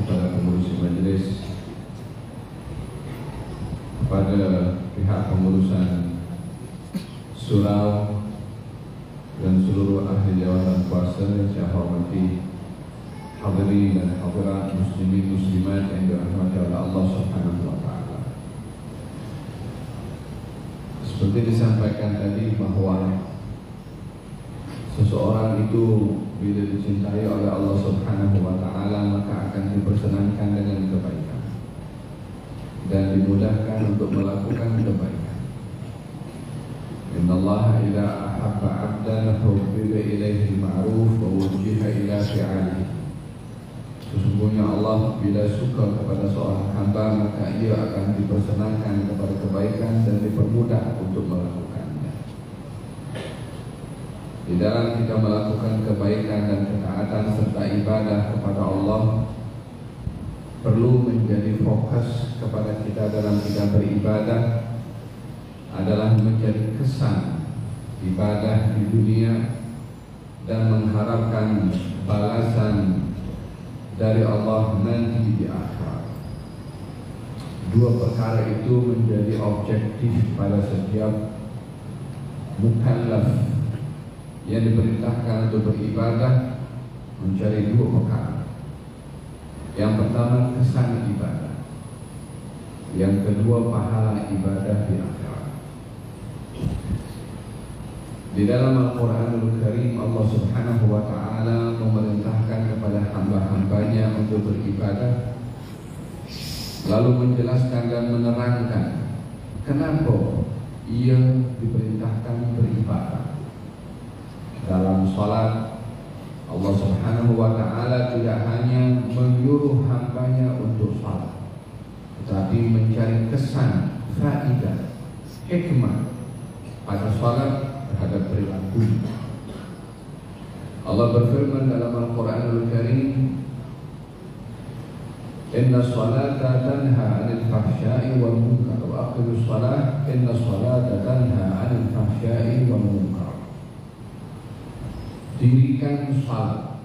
kepada pengurus majelis, kepada pihak pengurusan surau dan seluruh ahli jawatan kuasa yang saya hormati, hadirin dan hadirat muslimin muslimat yang dirahmati oleh Allah Subhanahu wa taala. Seperti disampaikan tadi bahwa seseorang itu bila dicintai oleh Allah Subhanahu wa taala maka akan dipersenangkan dengan kebaikan dan dimudahkan untuk melakukan kebaikan. Innallaha idza ahabba 'abdan hubbiba ilaihi al-ma'ruf wa wujjiha ila fi'alihi. Sesungguhnya Allah bila suka kepada seorang hamba maka ia akan dipersenangkan kepada kebaikan dan dipermudah untuk melakukannya. Di dalam kita melakukan kebaikan dan ketaatan serta ibadah kepada Allah, perlu menjadi fokus kepada kita dalam kita beribadah adalah menjadi kesan ibadah di dunia dan mengharapkan balasan dari Allah nanti di akhirat. Dua perkara itu menjadi objektif pada setiap mukallaf yang diperintahkan untuk beribadah, mencari dua perkara. Yang pertama kesan ibadah, yang kedua pahala ibadah di akhirat. Di dalam Al-Quranul Karim Allah Subhanahu wa ta'ala memerintahkan kepada hamba-hambanya untuk beribadah, lalu menjelaskan dan menerangkan kenapa ia diperintahkan beribadah. Dalam salat Allah Subhanahu wa ta'ala tidak hanya menyuruh hambanya untuk salat, tetapi mencari kesan, faedah, hikmah pada salat terhadap perilaku. Allah berfirman dalam Al-Quranul Karim, Inna salata tanha 'anil fahsya'i wal munkar wa aqimus salah inna salata tanha 'anil fahsya'i wal munkar. Dirikan salat,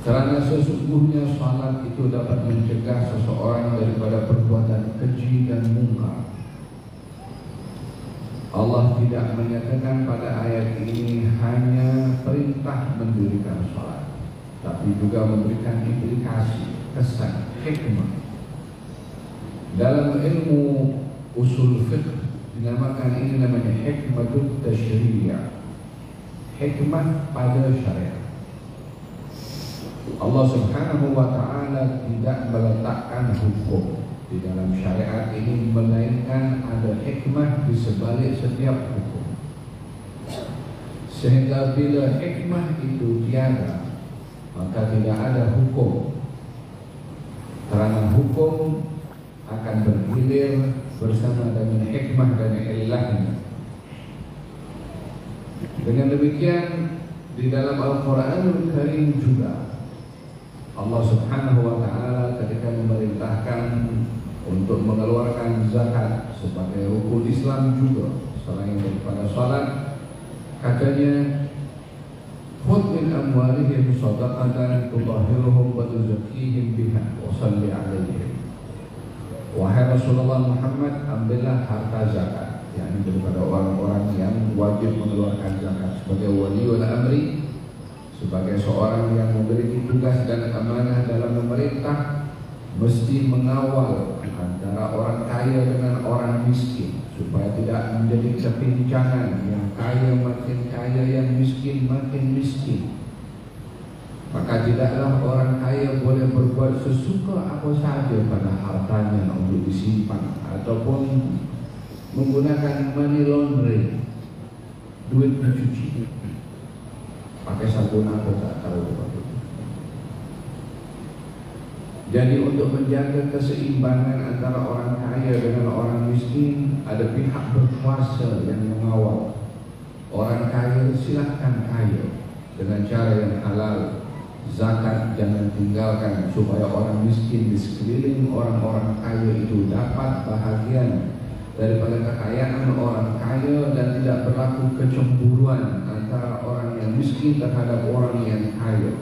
karena sesungguhnya salat itu dapat mencegah seseorang daripada perbuatan keji dan munkar. Allah tidak menyatakan pada ayat ini hanya perintah mendirikan salat, tapi juga memberikan implikasi, kesan, hikmah. Dalam ilmu usul fiqh dinamakan ini namanya hikmatut tasyri'iyah, hikmah pada syariat. Allah Subhanahu wa ta'ala tidak meletakkan hukum di dalam syariat ini, melainkan ada hikmah di sebalik setiap hukum. Sehingga bila hikmah itu tiada, maka tidak ada hukum. Kerana hukum akan bergilir bersama dengan hikmah dan ilahnya. Dengan demikian di dalam Al-Quranul Karim juga Allah Subhanahu wa ta'ala ketika memerintahkan untuk mengeluarkan zakat sebagai rukun Islam juga selain daripada salat, katanya khudh min amwalihim shadaqatan tutahhiruhum wa tuzakkihim biha wa shalli 'alaihim. Wahai Rasulullah Muhammad, ambillah harta zakat, yakni daripada orang-orang yang wajib mengeluarkan zakat sebagai waliul amri, sebagai seorang yang memiliki tugas dan amanah dalam memerintah, mesti mengawal antara orang kaya dengan orang miskin supaya tidak menjadi kepincangan, yang kaya makin kaya, yang miskin makin miskin. Maka tidaklah orang kaya boleh berbuat sesuka apa sahaja pada hartanya untuk disimpan ataupun menggunakan money laundering, duit mencuci, pakai sabun apa tak tahu apa. Jadi untuk menjaga keseimbangan antara orang kaya dengan orang miskin, ada pihak berkuasa yang mengawal. Orang kaya silakan kaya dengan cara yang halal, zakat jangan tinggalkan, supaya orang miskin di sekeliling orang-orang kaya itu dapat bahagian daripada kekayaan orang kaya dan tidak berlaku kecemburuan antara orang yang miskin terhadap orang yang kaya.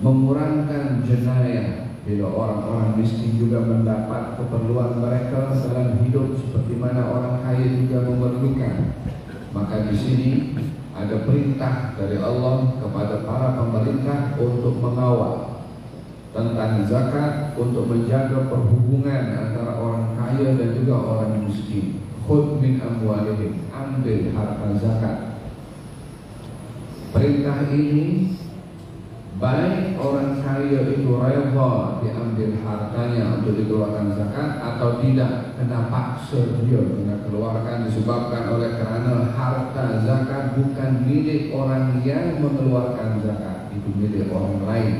memurangkan jenayah bila orang-orang miskin juga mendapat keperluan mereka dalam hidup seperti mana orang kaya juga memerlukan. Maka di sini ada perintah dari Allah kepada para pemerintah untuk mengawal tentang zakat, untuk menjaga perhubungan antara orang kaya dan juga orang miskin. Khudh min amwalihim, ambil harta zakat. Perintah ini baik orang kaya itu rela diambil hartanya untuk dikeluarkan zakat atau tidak, kena paksa dia kena keluarkan disebabkan oleh kerana harta zakat bukan milik orang yang mengeluarkan zakat, itu milik orang lain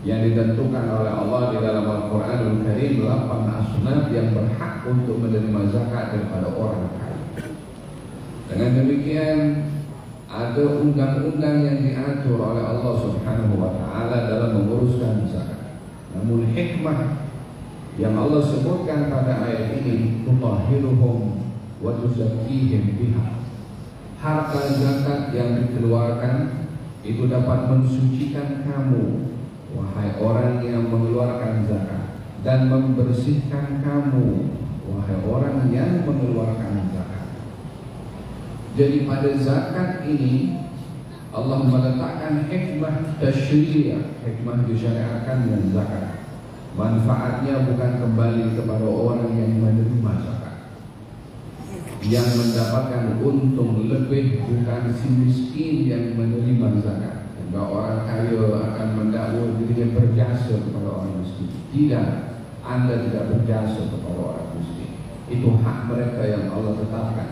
yang ditentukan oleh Allah di dalam Al-Quranul Karim. 8 asnaf yang berhak untuk menerima zakat daripada orang kaya. Dengan demikian ada undang-undang yang diatur oleh Allah Subhanahu wa taala dalam menguruskan zakat. Namun hikmah yang Allah sebutkan pada ayat ini, tutahhiruhum wa tuzakkihim biha. Harta zakat yang dikeluarkan itu dapat mensucikan kamu, wahai orang yang mengeluarkan zakat, dan membersihkan kamu, wahai orang yang mengeluarkan zakat. Jadi pada zakat ini Allah meletakkan hikmah tasyri'iyah, hikmah disyariatkan dengan zakat. Manfaatnya bukan kembali kepada orang yang menerima zakat, yang mendapatkan untung lebih bukan si miskin yang menerima zakat. Sehingga orang kaya akan mendakwa dirinya berjasa kepada orang miskin. Tidak, Anda tidak berjasa kepada orang miskin. Itu hak mereka yang Allah tetapkan.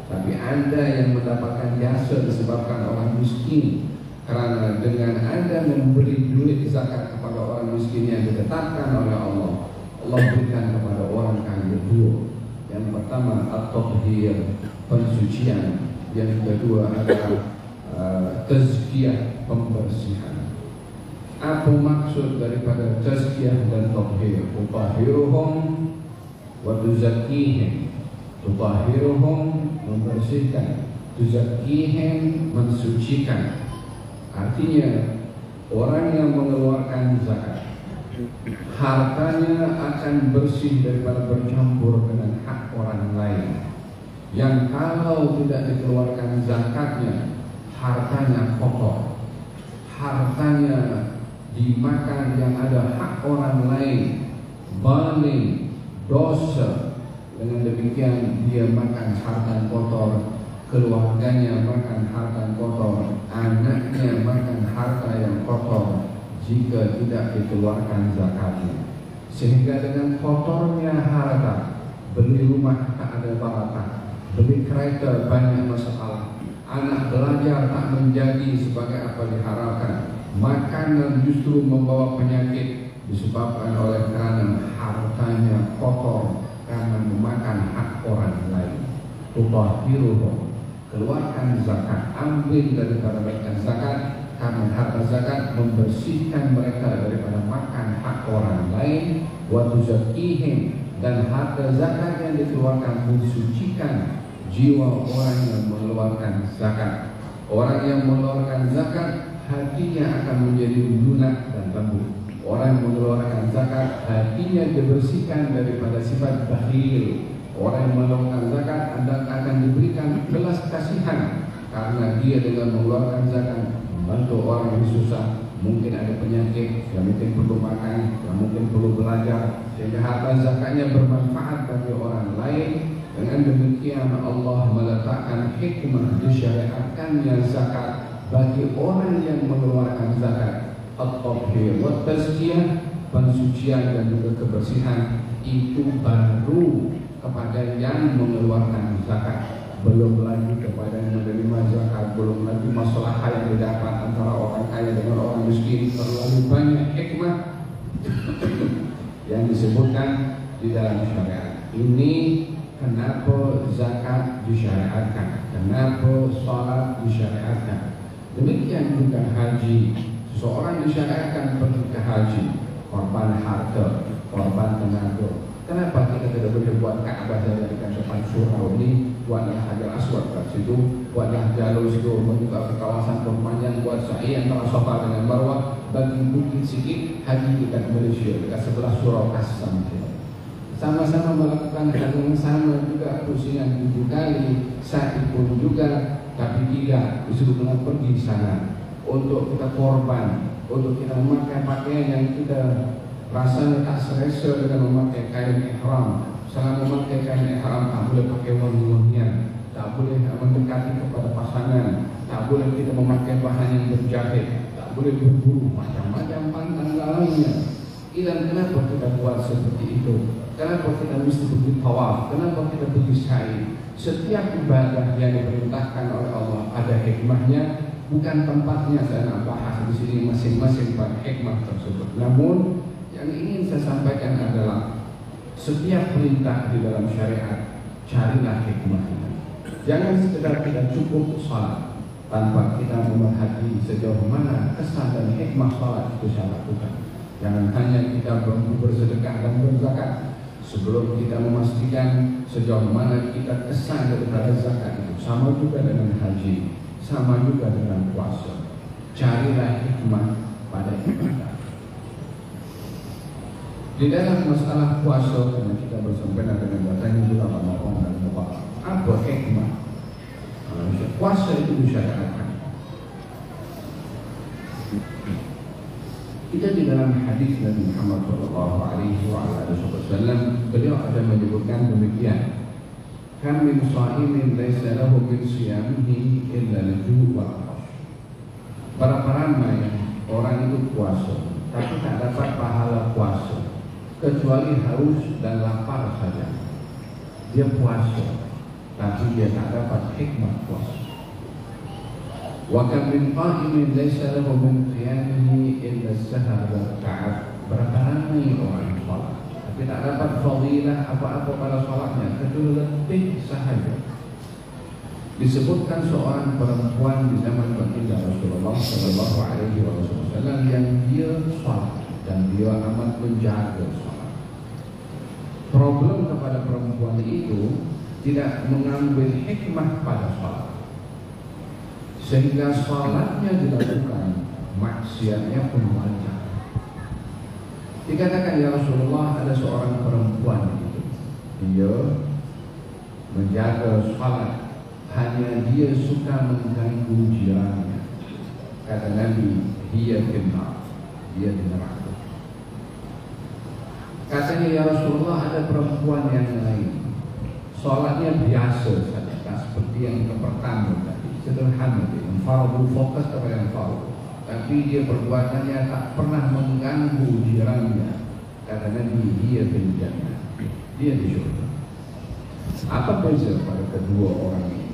Tapi Anda yang mendapatkan jasa disebabkan orang miskin, kerana dengan Anda memberi duit zakat kepada orang miskin yang ditetapkan oleh Allah, Allah berikan kepada orang kaya dua. Yang pertama at-tathhir, pensucian. Yang kedua adalah tazkiyah, pembersihan. Apa maksud daripada tazkiyah dan tathhir? Tutahhiruhum wa tuzakkihim. Tutahhiruhum, membersihkan, tuzakkihim, mensucikan. Artinya orang yang mengeluarkan zakat, hartanya akan bersih daripada bercampur dengan hak orang lain. Yang kalau tidak dikeluarkan zakatnya, hartanya kotor, hartanya dimakan yang ada hak orang lain, zalim, dosa. Dengan demikian dia makan harta kotor, keluarganya makan harta kotor, anaknya makan harta yang kotor jika tidak dikeluarkan zakatnya. Sehingga dengan kotornya harta, beli rumah tak ada barakah, beli kereta banyak masalah, anak belajar tak menjadi sebagai apa diharapkan, makanan justru membawa penyakit disebabkan oleh kerana hartanya kotor karena memakan hak orang lain. Tutahhiruhum, keluarkan zakat, ambil daripada mereka zakat, karena harta zakat membersihkan mereka daripada makan hak orang lain. Wa tuzakkihim, dan harta zakat yang dikeluarkan mensucikan jiwa orang yang mengeluarkan zakat. Orang yang mengeluarkan zakat hatinya akan menjadi lunak dan lembut. Orang yang mengeluarkan zakat hatinya dibersihkan daripada sifat bakhil. Orang yang mengeluarkan zakat akan diberikan belas kasihan, karena dia dengan mengeluarkan zakat membantu orang yang susah, mungkin ada penyakit, yang mungkin perlu makan, yang mungkin perlu belajar, sehingga harta zakatnya bermanfaat bagi orang lain. Dengan demikian Allah meletakkan hikmah disyariatkannya zakat bagi orang yang mengeluarkan zakat. At-tathhir wa tazkiyah, pensucian dan juga kebersihan, itu baru kepada yang mengeluarkan zakat. Belum lagi kepada yang menerima zakat, belum lagi masalah yang didapat antara orang kaya dengan orang miskin. Terlalu banyak hikmah yang disebutkan di dalam syariat. Ini kenapa zakat disyariatkan, kenapa salat disyariatkan. Demikian juga haji. Seseorang disyariatkan pergi ke haji, korban harta, korban tenaga. Kenapa kita tidak boleh buat Ka'bah dijadikan depan surau ini, buatlah Hajar Aswad kat situ, buatlah jalur situ menuju ke kawasan pemanjang, buat sa'i antara Safa dengan Marwah, bagi bukit sikit haji dekat Malaysia, dekat sebelah Surau Kasam. Sama-sama melakukan hal yang sama juga, pusingan 7 kali, sa'i pun juga, tapi tidak disuruh pergi sana untuk kita korban, untuk kita memakai pakaian yang kita rasanya tak selesa dengan memakai kain ihram. Selama memakai kain ihram tak boleh pakai wangi-wangian, tak boleh mendekati kepada pasangan, tak boleh kita memakai bahan yang berjahit, tak boleh berburu, macam-macam pantang larangnya. Kenapa kita buat seperti itu? Kenapa kita mesti pergi tawaf? Kenapa kita pergi sa'i? Setiap ibadah yang diperintahkan oleh Allah ada hikmahnya. Bukan tempatnya saya nak bahas di sini masing-masing pada hikmah tersebut. Namun yang ingin saya sampaikan adalah setiap perintah di dalam syariat carilah hikmahnya. Jangan sekedar kita cukup salat tanpa kita memerhati sejauh mana kesan dan hikmah salat itu saya lakukan. Jangan hanya kita bersedekah dan berzakat sebelum kita memastikan sejauh mana kita kesan daripada zakat itu. Sama juga dengan haji, sama juga dengan puasa. Carilah hikmah pada ibadah. Di dalam masalah puasa, karena kita bersempena dengan datangnya bulan Ramadan dan Muharram, apa hikmah? Puasa itu disyariatkan. Kita di dalam hadis Nabi Muhammad SAW, beliau ada menyebutkan demikian: Kam min sha'imin laysa lahu min siyamihi illa al-ju' wal 'atash. Berapa ramai orang itu puasa, tapi tak dapat pahala puasa kecuali haus dan lapar saja. Dia puasa, tapi dia tak dapat hikmah puasa. Wa kam min qa'imin laysa lahu min qiyamihi illa as-sahar wal ta'ab. Berapa ramai orang salat, tapi tak dapat fadilah apa-apa pada salatnya kecuali letih sahaja. Disebutkan seorang perempuan di zaman baginda Rasulullah sallallahu alaihi wasallam yang dia salat dan dia amat menjaga salat. Problem kepada perempuan itu tidak mengambil hikmah pada salat, sehingga salatnya dilakukan, maksiatnya pun wajar. Dikatakan, ya Rasulullah, ada seorang perempuan itu, dia menjaga salat, hanya dia suka mengganggu jirannya. Kata Nabi, dia finnar, dia di neraka. Katanya, ya Rasulullah, ada perempuan yang lain, salatnya biasa saja, tak seperti yang pertama tadi, sederhana, yang fardu, fokus kepada yang fardu, tapi dia perbuatannya tak pernah mengganggu jirannya. Kata Nabi, dia di jannah, dia di surga. Apa beza pada kedua orang ini?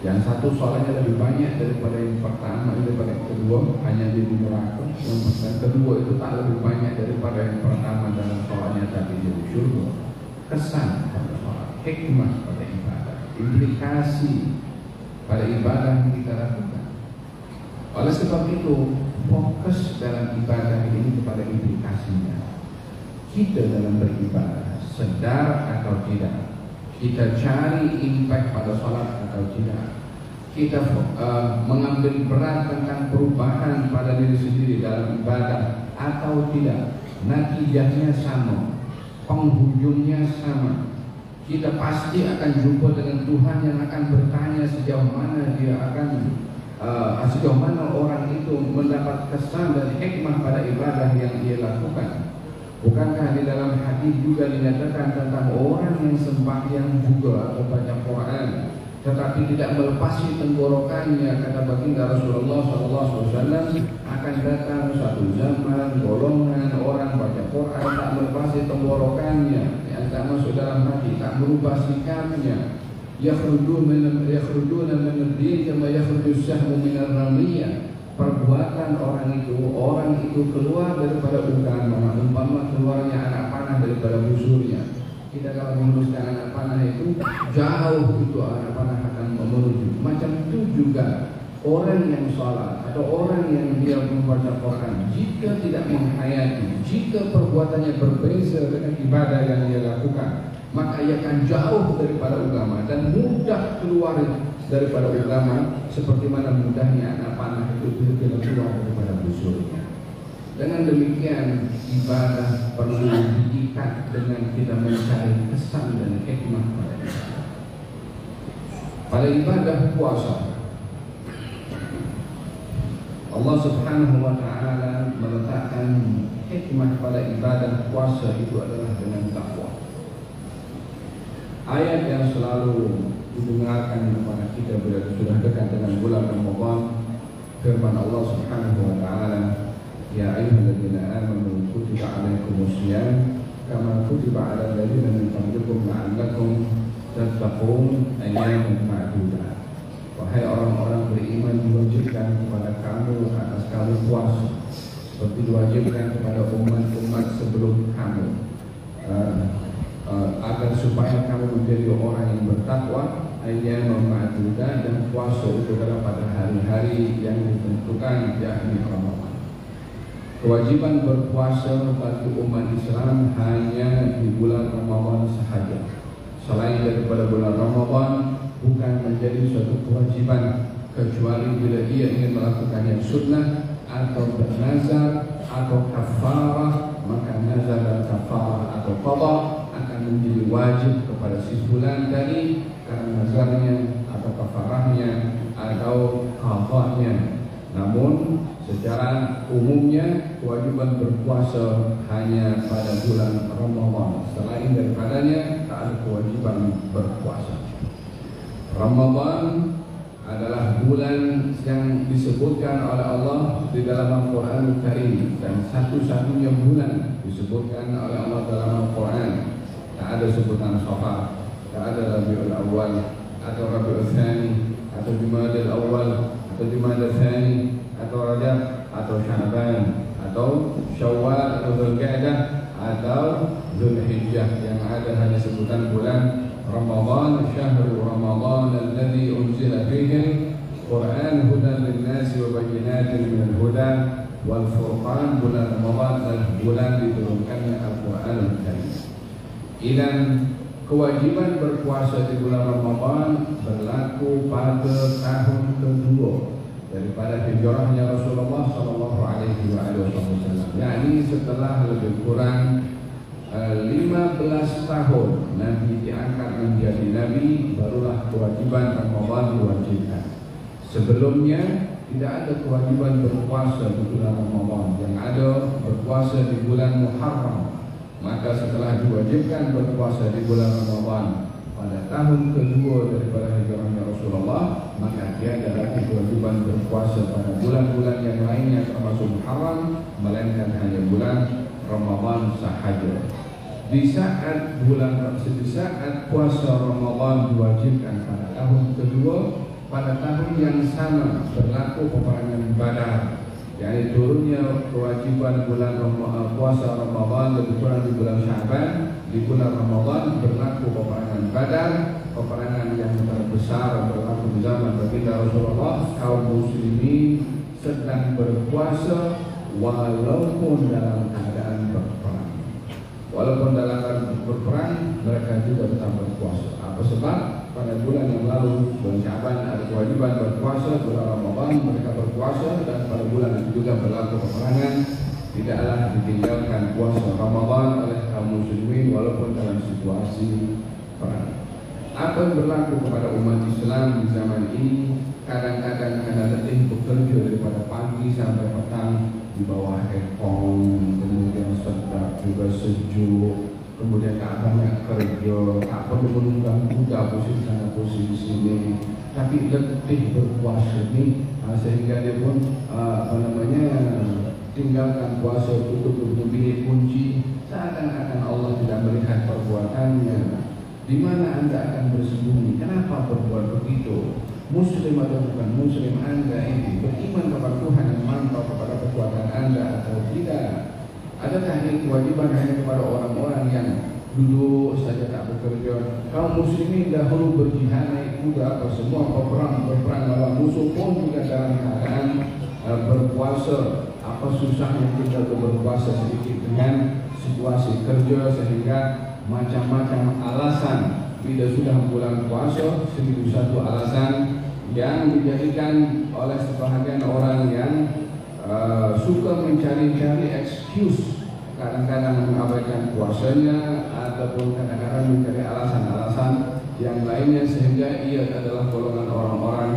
Yang satu soalnya lebih banyak daripada yang pertama, daripada yang kedua, hanya dia di neraka. Yang kedua itu tak lebih banyak daripada yang pertama dalam soalnya, tapi dia di surga. Kesan pada soal, hikmah pada ibadah, implikasi pada ibadah yang kita lakukan. Oleh sebab itu, fokus dalam ibadah ini kepada implikasinya. Kita dalam beribadah, sedar atau tidak, kita cari impact pada salat atau tidak, kita mengambil berat tentang perubahan pada diri sendiri dalam ibadah atau tidak, natijahnya sama, penghujungnya sama. Kita pasti akan jumpa dengan Tuhan yang akan bertanya sejauh mana dia akan sejauh mana orang itu mendapat kesan dan hikmah pada ibadah yang dia lakukan. Bukankah di dalam hadis juga dinyatakan tentang orang yang sembahyang juga atau baca Quran, tetapi tidak melepasi tenggorokannya? Kata baginda Rasulullah SAW, akan datang satu zaman golongan orang baca Quran tak melepasi tenggorokannya, yang tak masuk dalam hati, tak merubah sikapnya. Yakhruduna min ad-din kama yakhrudus sahmu min ar-ramiyah. Perbuatan orang itu keluar daripada umpama keluarnya anak panah daripada busurnya. Kita kalau meneruskan anak panah itu jauh itu anak panah akan menuju. Macam itu juga orang yang salat atau orang yang dia membaca Quran, jika tidak menghayati, jika perbuatannya berbeza dengan ibadah yang dia lakukan, maka ia akan jauh daripada agama dan mudah keluar daripada ulama, seperti mana mudahnya anak panah itu bila keluar daripada busurnya. Dengan demikian, ibadah perlu diikat dengan kita mencari kesan dan hikmah pada ibadah. Pada ibadah puasa, Allah Subhanahu wa Ta'ala meletakkan hikmah pada ibadah puasa itu adalah dengan takwa. Ayat yang selalu didengarkan kepada kita bila sudah dekat dengan bulan Ramadan, firman Allah Subhanahu wa Ta'ala, Ya ayyuhalladzina amanu kutiba 'alaikumusiyam kama kutiba 'alal ladzina min qablikum la'allakum tattaqun ayyaman ma'dudat. Wahai orang-orang beriman, diwajibkan kepada kamu atas kamu puasa seperti diwajibkan kepada umat-umat sebelum kamu, agar supaya kamu menjadi orang yang bertakwa. Ayyaman ma'dudat, dan puasa itu adalah pada hari-hari yang ditentukan, yakni Ramadan. Kewajiban berpuasa bagi umat Islam hanya di bulan Ramadan sahaja. Selain daripada bulan Ramadan bukan menjadi suatu kewajiban, kecuali bila ia ingin melakukan yang sunnah atau bernazar atau kafarah, maka nazar dan kafarah atau qada akan menjadi wajib kepada si fulan tadi karena nazarnya atau kafarahnya atau qadanya. Namun secara umumnya kewajiban berpuasa hanya pada bulan Ramadan. Selain daripadanya tak ada kewajiban berpuasa. Ramadan adalah bulan yang disebutkan oleh Allah di dalam Al-Quran Karim, dan satu-satunya bulan disebutkan oleh Allah dalam Al-Quran. Tak ada sebutan Safar, tak ada Rabiul Awal atau Rabiul Tsani atau Jumadil Awal atau Jumadil Tsani atau Rajab atau Sya'ban atau Syawal atau Dzulqa'dah atau Dzulhijjah. Yang ada hanya sebutan bulan Ramadan, syahrul Ramadan alladzi unzila fihi Qur'an hudan lin-nasi wa bayyinatin minal huda wal furqan. Bulan Ramadan adalah bulan diturunkannya Al-Qur'anul Karim. Dan kewajiban berpuasa di bulan Ramadan berlaku pada tahun kedua daripada hijrahnya Rasulullah sallallahu alaihi wasallam, yakni setelah lebih kurang 15 tahun Nabi diangkat menjadi Nabi, barulah kewajiban Ramadan diwajibkan. Sebelumnya tidak ada kewajiban berpuasa di bulan Ramadan, yang ada berpuasa di bulan Muharram. Maka setelah diwajibkan berpuasa di bulan Ramadan pada tahun kedua daripada hijrahnya Rasulullah, maka dia ada lagi kewajiban berpuasa pada bulan-bulan yang lainnya termasuk Muharram, melainkan hanya bulan Ramadan sahaja. Di saat puasa Ramadan diwajibkan pada tahun kedua, pada tahun yang sama berlaku peperangan Badar, yakni turunnya kewajiban bulan puasa Ramadan lebih kurang di bulan Sya'ban. Di bulan Ramadan berlaku peperangan Badar, peperangan yang terbesar berlaku di zaman baginda Rasulullah. Kaum muslimin sedang berpuasa walaupun dalam keadaan berperang. Walaupun dalam keadaan berperang, mereka juga tetap berpuasa. Apa sebab? Pada bulan yang lalu, bulan Sya'ban, ada kewajiban berpuasa. Bulan Ramadan mereka berpuasa, dan pada bulan itu juga berlaku peperangan. Tidaklah ditinggalkan puasa Ramadan oleh kaum muslimin walaupun dalam situasi perang. Apa yang berlaku kepada umat Islam di zaman ini? Kadang-kadang karena letih bekerja daripada pagi sampai petang di bawah aircon, kemudian sedap juga sejuk, kemudian tak banyak kerja, tak perlu menunggang kuda pusing sana pusing sini, tapi letih berpuasa ini sehingga dia pun tinggalkan puasa, tutup bilik kunci, seakan-akan Allah tidak melihat perbuatannya. Di mana anda akan bersembunyi? Kenapa berbuat begitu? Muslim atau bukan muslim anda ini beriman kepada Tuhan yang mantap kepada perbuatan anda atau tidak? Adakah ini kewajiban hanya kepada orang-orang yang duduk saja tak bekerja? Kaum muslimin dahulu berjihad naik kuda, apa semua berperang melawan musuh pun juga dalam keadaan berpuasa. Apa susahnya kita berpuasa sedikit dengan situasi kerja, sehingga macam-macam alasan bila sudah bulan puasa, 1001 alasan yang dijadikan oleh sebahagian orang yang suka mencari-cari excuse, kadang-kadang mengabaikan puasanya ataupun kadang-kadang mencari alasan-alasan yang lainnya sehingga ia adalah golongan orang-orang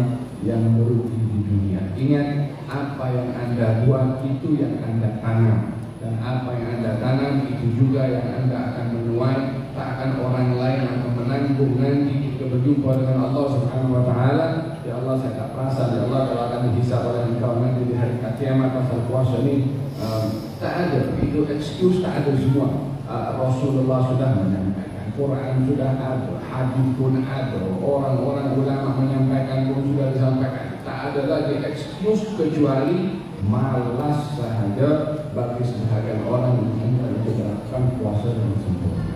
yang merugi di dunia. Ingat, apa yang Anda buat itu yang Anda tanam, dan apa yang Anda tanam itu juga yang Anda akan menuai. Tak akan orang lain akan menanggung nanti kita berjumpa dengan Allah Subhanahu wa taala. Ya Allah, saya tak perasan, ya Allah, kalau akan dihisab oleh Engkau nanti di hari kiamat pasal puasa ini. Tak ada, itu excuse tak ada semua. Rasulullah sudah menyampaikan, Quran sudah ada, hadis pun ada, orang-orang ulama menyampaikan pun sudah disampaikan. Tak ada lagi excuse kecuali malas sahaja bagi sebahagian orang yang hendak menerapkan puasa dengan sempurna.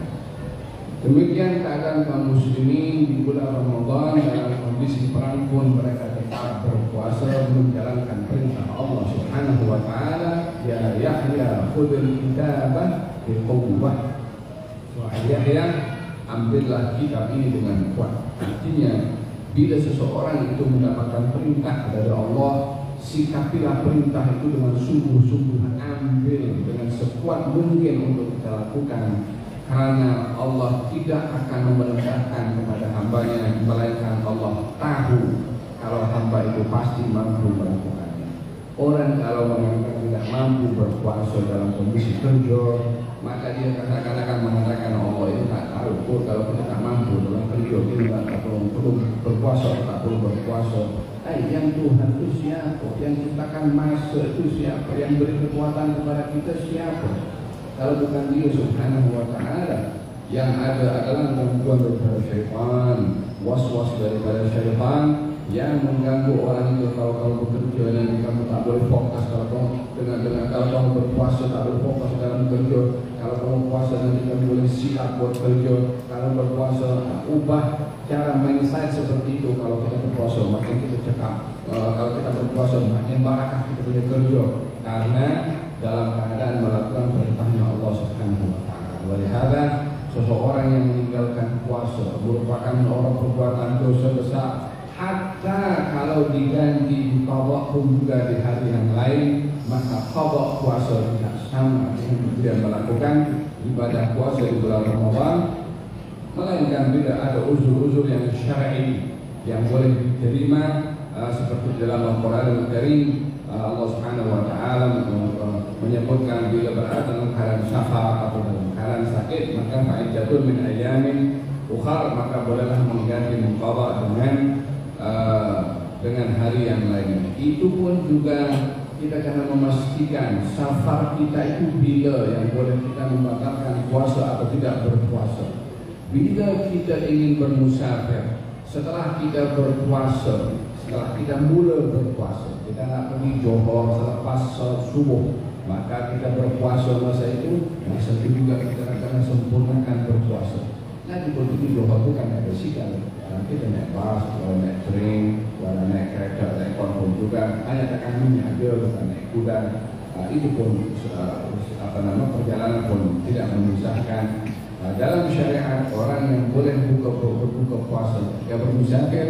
Demikian keadaan kaum muslimin di bulan Ramadan, dalam kondisi perang pun mereka tetap berpuasa menjalankan perintah Allah Subhanahu wa taala, ya Yahya khudhul kitabah biquwwah. Wahai Yahya, ambillah kitab ini dengan kuat. Artinya, bila seseorang itu mendapatkan perintah dari Allah, sikapilah perintah itu dengan sungguh-sungguh, ambil dengan sekuat mungkin untuk kita lakukan. Karena Allah tidak akan memerintahkan kepada hambanya, melainkan Allah tahu kalau hamba itu pasti mampu melakukannya. Orang kalau mengatakan tidak mampu berpuasa dalam kondisi kerja, maka dia akan mengatakan Allah itu tak tahu kalau kita tak mampu dalam kerja, kita tak perlu berpuasa, tak perlu berpuasa. Yang Tuhan itu siapa? Yang ciptakan masa itu siapa? Yang beri kekuatan kepada kita siapa? Kalau bukan Dia Subhanahu wa taala. Yang ada adalah gangguan daripada syaitan, was-was daripada syaitan yang mengganggu orang itu. Kalau kamu bekerja dan kamu tak boleh fokus, kalau kamu berpuasa tak boleh fokus dalam kerja, kalau kamu puasa nanti kamu boleh siap buat kerja, kalau berpuasa ubah cara mindset seperti itu. Kalau kita berpuasa makin kita cekap, kalau kita berpuasa makin barakah kita punya kerja, karena dalam keadaan melakukan perintahnya Allah Subhanahu wa taala. Walihada, seseorang yang meninggalkan puasa merupakan orang perbuatan dosa besar, hatta kalau diganti qada pun juga di hari yang lain, maka qada puasa tidak sama dengan dia melakukan ibadah puasa di bulan Ramadan, melainkan bila ada uzur-uzur yang syar'i yang boleh diterima, seperti dalam Al-Quran Al-Karim. Allah Subhanahu wa taala menyebutkan bila berada dalam keadaan safar atau dalam keadaan sakit, maka fa'iddatun min ayamin ukhar, maka bolehlah mengganti qada dengan hari yang lainnya. Itu pun juga kita kena memastikan safar kita itu bila yang boleh kita membatalkan puasa atau tidak berpuasa. Bila kita ingin bermusafir setelah kita berpuasa, setelah kita mula berpuasa, kita nak pergi Johor selepas subuh, maka kita berpuasa masa itu juga kita akan sempurnakan berpuasa. Nanti begitu Johor bukan ada sikap, kita naik bas, kalau naik train, kalau naik kereta, naik konvoi juga, hanya akan menjaga, bukan naik kuda. Itu pun perjalanan pun tidak memisahkan. Dalam syariat, orang yang boleh berbuka puasa ketika bermusafir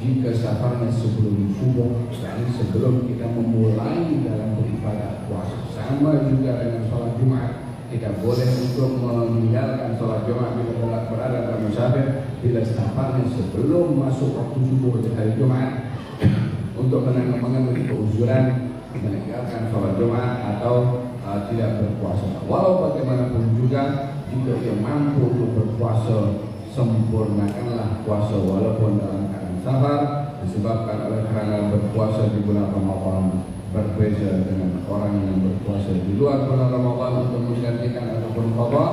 jika safarnya sebelum subuh, yakni sebelum kita memulai dalam beribadah puasa. Sama juga dengan sholat Jumat, kita boleh untuk meninggalkan sholat Jumat bila berada dalam musafir bila safarnya sebelum masuk waktu subuh di hari Jumat untuk mengambil keuzuran meninggalkan sholat Jumat atau tidak berpuasa. Walau bagaimanapun juga, jika ia mampu untuk berpuasa, sempurnakanlah puasa walaupun dalam keadaan safar, disebabkan oleh karena berpuasa di bulan Ramadan berbeza dengan orang yang berpuasa di luar bulan Ramadan untuk menggantikan ataupun qada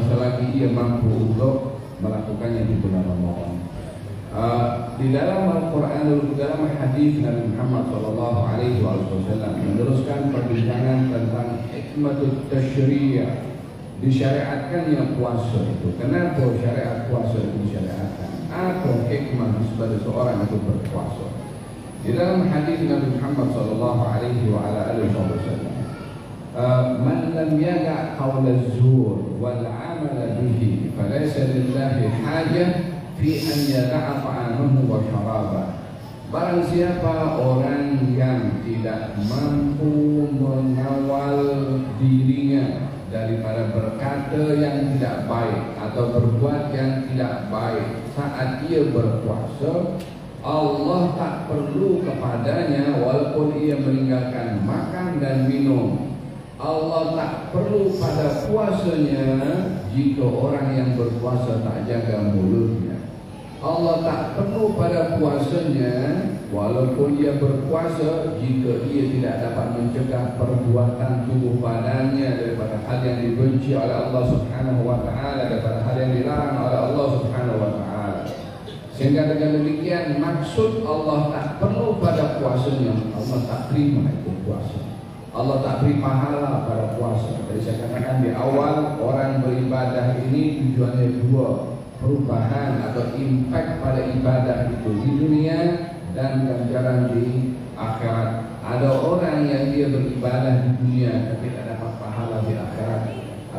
selagi ia mampu untuk melakukannya di bulan Ramadan. Di dalam Al-Quran, di dalam hadis Nabi Muhammad SAW meneruskan perbincangan tentang hikmatut tasyri', disyariatkannya puasa itu. Kenapa syariat puasa itu disyariatkan? Apa hikmah sebagai seorang itu berpuasa? Di dalam hadis Nabi Muhammad SAW, man lam yada' qawl az-zur wal 'amal bihi falaysa lillahi hajah fi an yada'a ta'amahu wa syarabah. Barang siapa orang yang tidak mampu mengawal dirinya daripada berkata yang tidak baik atau berbuat yang tidak baik saat ia berpuasa, Allah tak perlu kepadanya walaupun ia meninggalkan makan dan minum. Allah tak perlu pada puasanya jika orang yang berpuasa tak jaga mulutnya. Allah tak perlu pada puasanya walaupun ia berpuasa jika ia tidak dapat mencegah perbuatan tubuh badannya daripada hal yang dibenci oleh Allah Subhanahu wa taala, daripada hal yang dilarang oleh Allah Subhanahu wa taala. Sehingga dengan demikian maksud Allah tak perlu pada puasanya, Allah tak terima itu puasa. Allah tak beri pahala pada puasa. Jadi saya katakan di awal, orang beribadah ini tujuannya dua, perubahan atau impact pada ibadah itu di dunia dan ganjaran di akhirat. Ada orang yang dia beribadah di dunia tapi tidak dapat pahala di akhirat.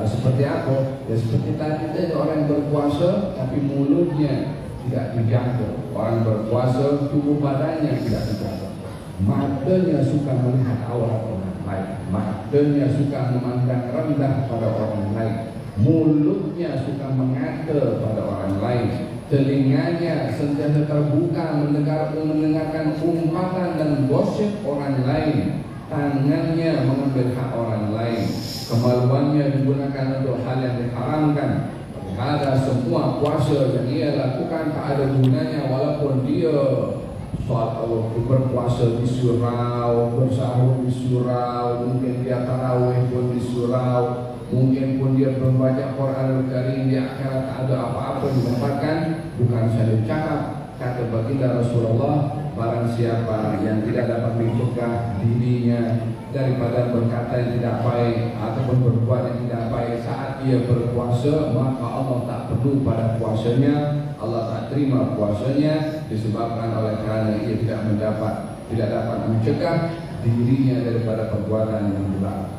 Seperti apa? Ya seperti tadi ada orang berpuasa tapi mulutnya tidak dijaga. Orang berpuasa tubuh badannya tidak dijaga. Matanya suka melihat aurat orang lain. Matanya suka memandang rendah pada orang lain. Mulutnya suka mengata pada orang lain. Telinganya sentiasa terbuka mendengarkan umpatan dan gosip orang lain. Tangannya mengambil hak orang lain. Kemaluannya digunakan untuk hal yang diharamkan. Ada semua puasa yang ia lakukan tak ada gunanya walaupun dia berpuasa di surau, bersahur di surau, mungkin dia tarawih pun di surau, mungkin pun dia membaca Quran Al-Karim, di akhirat tak ada apa-apa didapatkan. Bukan saya cakap, kata baginda Rasulullah, barang siapa yang tidak dapat mencegah dirinya daripada berkata yang tidak baik ataupun berbuat yang tidak baik saat ia berpuasa, maka Allah tak perlu pada puasanya. Allah tak terima puasanya disebabkan oleh kerana ia tidak dapat mencegah dirinya daripada perbuatan yang dilarang.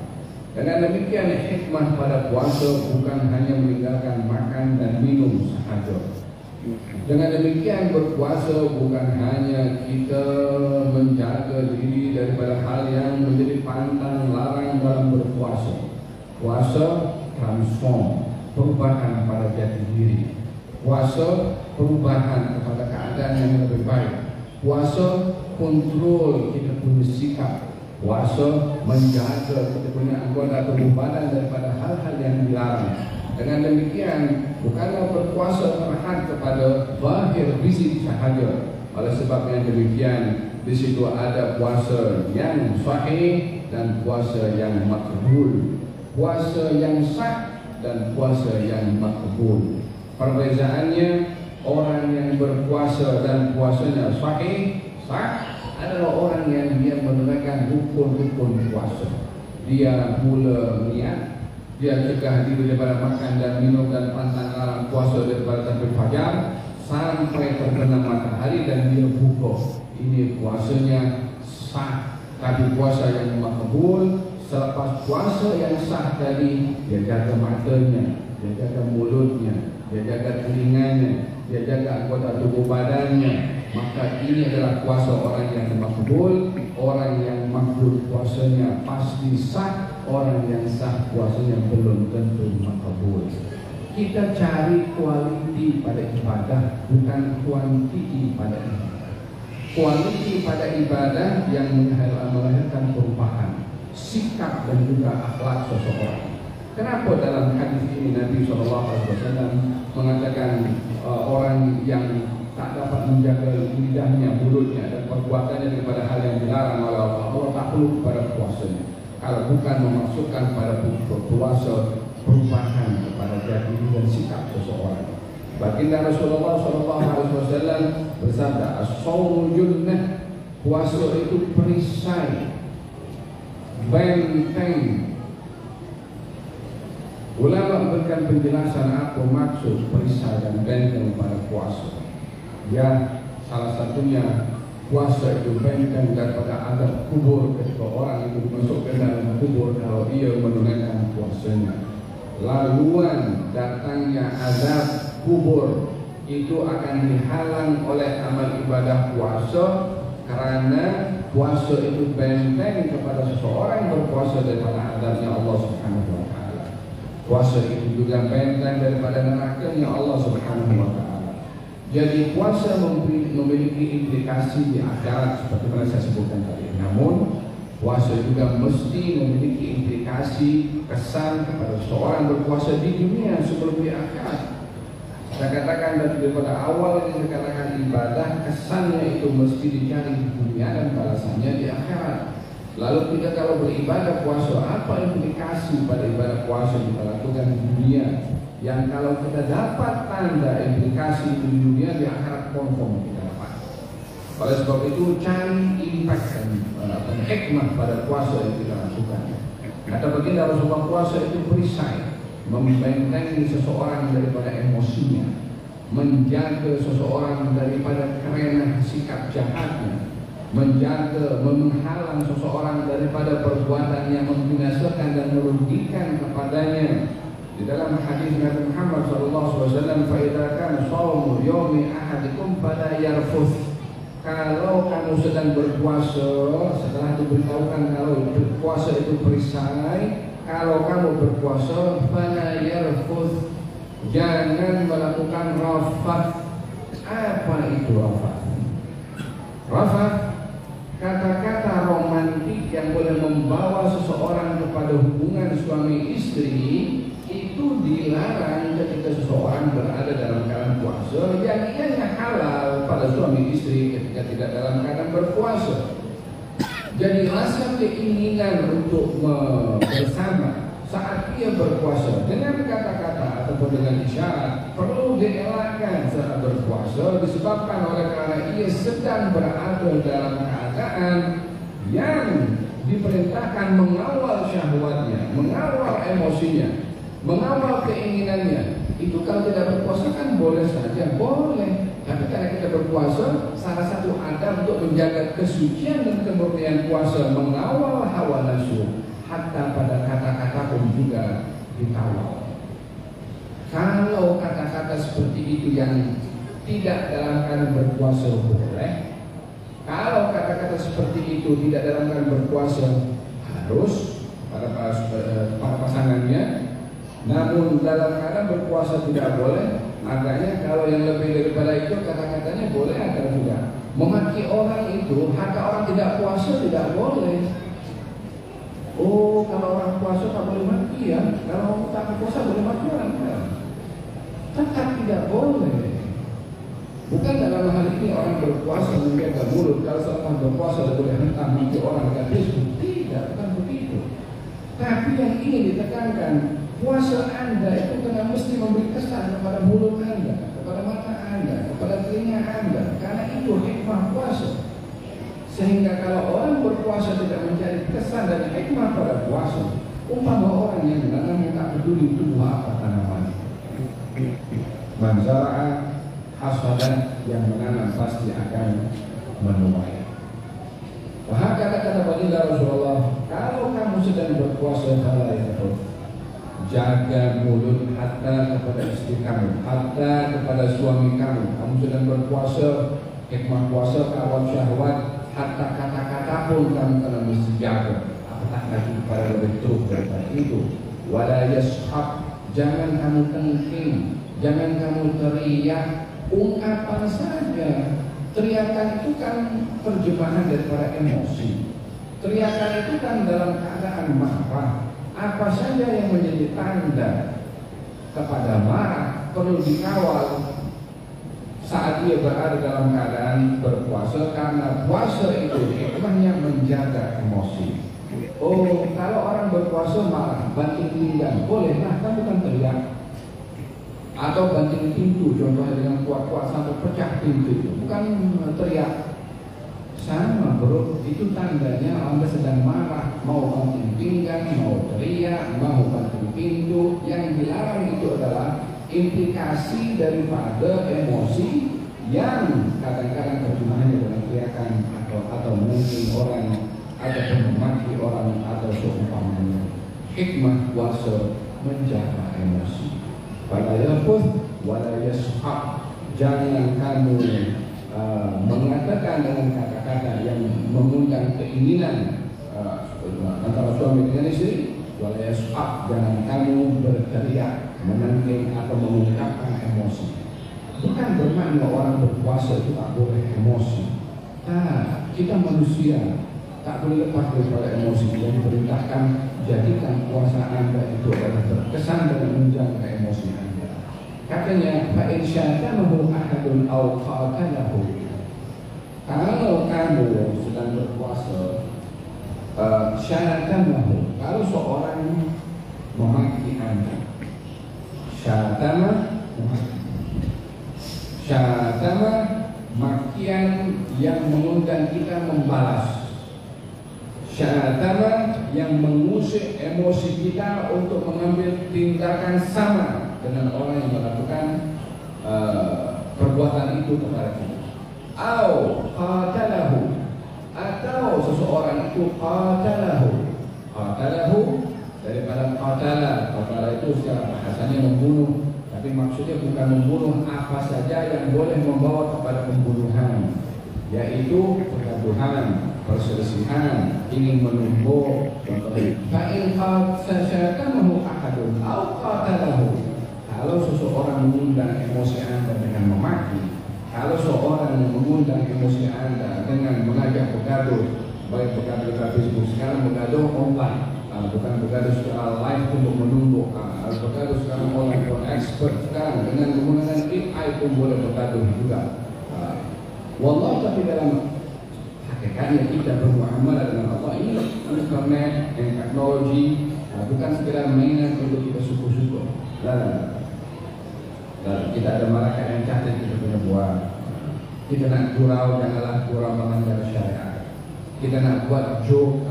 Dengan demikian hikmah pada puasa bukan hanya meninggalkan makan dan minum sahaja. Dengan demikian berpuasa bukan hanya kita menjaga diri daripada hal yang menjadi pantang larang dalam berpuasa. Puasa transform, perubahan pada jati diri. Puasa perubahan kepada keadaan yang lebih baik. Puasa kontrol kita punya sikap. Puasa menjaga kita punya anggota tubuh badan daripada hal-hal yang dilarang. Dengan demikian bukanlah berpuasa terhad kepada zahir fisik sahaja. Oleh sebab yang demikian di situ ada puasa yang sahih dan puasa yang makbul. Puasa yang sah dan puasa yang makbul. Perbezaannya, orang yang berpuasa dan puasanya sahih, sah adalah orang yang dia menunaikan rukun-rukun puasa. Dia mula niat, dia cegah diri daripada makan dan minum dan pantang larang puasa daripada terbit fajar sampai terbenam matahari dan dia buka. Ini puasanya sah. Tapi puasa yang makbul, selepas puasa yang sah tadi, dia jaga matanya, dia jaga mulutnya, dia jaga telinganya, dia jaga anggota tubuh badannya. Maka ini adalah puasa orang yang makbul. Orang yang makbul puasanya pasti sah. Orang yang sah puasanya belum tentu makbul. Kita cari kualiti pada ibadah, bukan kuantiti pada ibadah. Kualiti pada ibadah yang melahirkan perubahan sikap dan juga akhlak seseorang. Kenapa dalam hadis ini Nabi SAW mengatakan orang yang tak dapat menjaga lidahnya, mulutnya dan perbuatannya daripada hal yang dilarang oleh Allah, Allah tak perlu kepada puasanya. Kalau bukan memasukkan pada puasa perubahan kepada jati diri dan sikap seseorang. Baginda Rasulullah SAW bersabda, as-shawmu junnah, puasa itu perisai, benteng. Ulama memberikan penjelasan apa maksud perisai dan benteng pada puasa. Ya, salah satunya puasa itu benteng daripada azab kubur ketika orang itu masuk ke dalam kubur kalau ia menunaikan puasanya. Laluan datangnya azab kubur itu akan dihalang oleh amal ibadah puasa, karena puasa itu benteng kepada seseorang yang berpuasa daripada azabnya Allah Subhanahu wa taala. Puasa itu juga benteng daripada nerakanya Allah Subhanahu wa taala. Jadi puasa memiliki implikasi di akhirat seperti yang saya sebutkan tadi. Namun puasa juga mesti memiliki implikasi kesan kepada seseorang berpuasa di dunia sebelum di akhirat. Saya katakan daripada awal ini, saya katakan ibadah kesannya itu mesti dicari di dunia dan balasannya di akhirat. Lalu kita kalau beribadah puasa, apa implikasi pada ibadah puasa yang kita lakukan di dunia, yang kalau kita dapat tanda implikasi itu di dunia, di akhirat confirm kita dapat. Oleh sebab itu cari impact dan hikmah pada puasa yang kita lakukan. Kata baginda Rasulullah, puasa itu perisai, membentengi seseorang daripada emosinya, menjaga seseorang daripada kerana sikap jahatnya, menjaga, menghalang seseorang daripada perbuatan yang membinasakan dan merugikan kepadanya. Di dalam hadis Nabi Muhammad SAW, "Fa'idha kana shawmu yawmi ahadikum fala yarfuth." Kalau kamu sedang berpuasa, setelah diberitahukan kalau berpuasa itu perisai, kalau kamu berpuasa, fala yarfuth, jangan melakukan rafath. Apa itu rafath? Rafath, kata-kata romantik yang boleh membawa seseorang kepada hubungan suami istri, itu dilarang ketika seseorang berada dalam keadaan puasa, yang ianya halal pada suami istri ketika tidak dalam keadaan berpuasa. Jadi rasa keinginan untuk bersama saat ia berpuasa dengan kata-kata ataupun dengan isyarat perlu dielakkan saat berpuasa, disebabkan oleh karena ia sedang berada dalam keadaan yang diperintahkan mengawal syahwatnya, mengawal emosinya, mengawal keinginannya. Itu kalau tidak berpuasa kan boleh saja, boleh. Tapi karena kita berpuasa, salah satu adab untuk menjaga kesucian dan kemurnian puasa, mengawal hawa nafsu, hatta pada kata-kata pun juga dikawal. Kalau kata-kata seperti itu yang tidak dalam keadaan berpuasa boleh. Kalau kata-kata seperti itu tidak dalam keadaan berpuasa harus pada pasangannya. Namun dalam keadaan berpuasa tidak boleh. Makanya kalau yang lebih daripada itu kata-katanya boleh ada juga. Memaki orang itu, hatta orang tidak puasa tidak boleh. Oh, kalau orang puasa tak boleh maki ya. Kalau tak puasa boleh maki orang kan? Tetap tidak boleh. Bukan dalam hal ini orang berpuasa menjaga mulut. Kalau seorang berpuasa boleh hentam maki orang gadis, tidak, bukan begitu. Tapi yang ingin ditekankan, puasa Anda itu kena mesti memberi kesan kepada mulut Anda, kepada mata Anda, kepada telinga Anda, karena itu hikmah puasa. Sehingga kalau orang berpuasa tidak mencari kesan dan hikmah pada puasa, umpama orang yang menanam yang tak peduli itu buah apa tanaman. Manzara'a hasadan, yang menanam pasti akan menuai. Wahai kata-kata baginda Rasulullah, kalau kamu sedang berpuasa, fala yarfuth, jaga mulut hatta kepada istri kamu, hatta kepada suami kamu. Kamu sedang berpuasa, hikmah puasa kawal syahwat, hatta kata-kata pun kamu kena mesti jaga. Apatah lagi kepada lebih teruk daripada itu. Wala yashab, jangan kamu tengking, jangan kamu teriak, ungkapan saja. Teriakan itu kan terjemahan daripada emosi. Teriakan itu kan dalam keadaan marah. Apa saja yang menjadi tanda kepada marah perlu dikawal saat dia berada dalam keadaan berpuasa, karena puasa itu hikmahnya menjaga emosi. Oh, kalau orang berpuasa marah, banting pinggang, bolehlah, kan bukan teriak. Atau banting pintu, contohnya dengan kuat-kuat sampai pecah pintu itu, bukan teriak. Sama bro, itu tandanya Anda sedang marah, mau banting pinggang, mau teriak, mau banting pintu. Yang dilarang itu adalah implikasi daripada emosi yang kadang-kadang terjemahannya dengan teriakan atau mungkin orang ataupun memaki orang atau seumpamanya. Hikmah puasa menjaga emosi. Wala yarfuth wala yashab, jangan kamu mengatakan dengan kata-kata yang mengundang keinginan antara suami dengan istri. Wala yas'ab, jangan kamu berteriak, menangking atau mengungkapkan emosi. Bukan bermakna orang berpuasa itu tak boleh emosi. Nah, kita manusia tak boleh lepas daripada emosi. Yang diperintahkan, jadikan puasa Anda itu adalah berkesan dan menjaga emosi Anda. Katanya, fa in syatamahu ahadun aw qatalahu. Kalau kamu sedang berpuasa, syatamahu, kalau seorang memaki Anda, syatama memaki, syatama makian yang mengundang kita membalas, syatama yang mengusik emosi kita untuk mengambil tindakan sama dengan orang yang melakukan perbuatan itu kepada kita. Au qatalahu, atau seseorang itu qatalahu. Qatalahu daripada qatala itu secara bahasanya membunuh, tapi maksudnya bukan membunuh apa saja yang boleh membawa kepada pembunuhan, yaitu pergaduhan, perselisihan, ingin menumpuk. Fa in qatalahu ahadun au qatalahu, kalau seseorang mengundang emosi Anda dengan memaki, kalau seorang yang mengundang emosi Anda dengan mengajak bergaduh, baik bergaduh di Facebook, sekarang bergaduh online, bukan bergaduh secara live untuk menunduk, bergaduh sekarang online for expert, sekarang dengan menggunakan AI pun boleh bergaduh juga. Wallah, tapi dalam hakikatnya kita bermuamalah dengan Allah ini internet dan teknologi, bukan sekedar mainan untuk kita syukur-syukur. Kita ada malaikat yang catat kita punya buat. Kita nak gurau, janganlah gurau melanggar syariat. Kita nak buat joke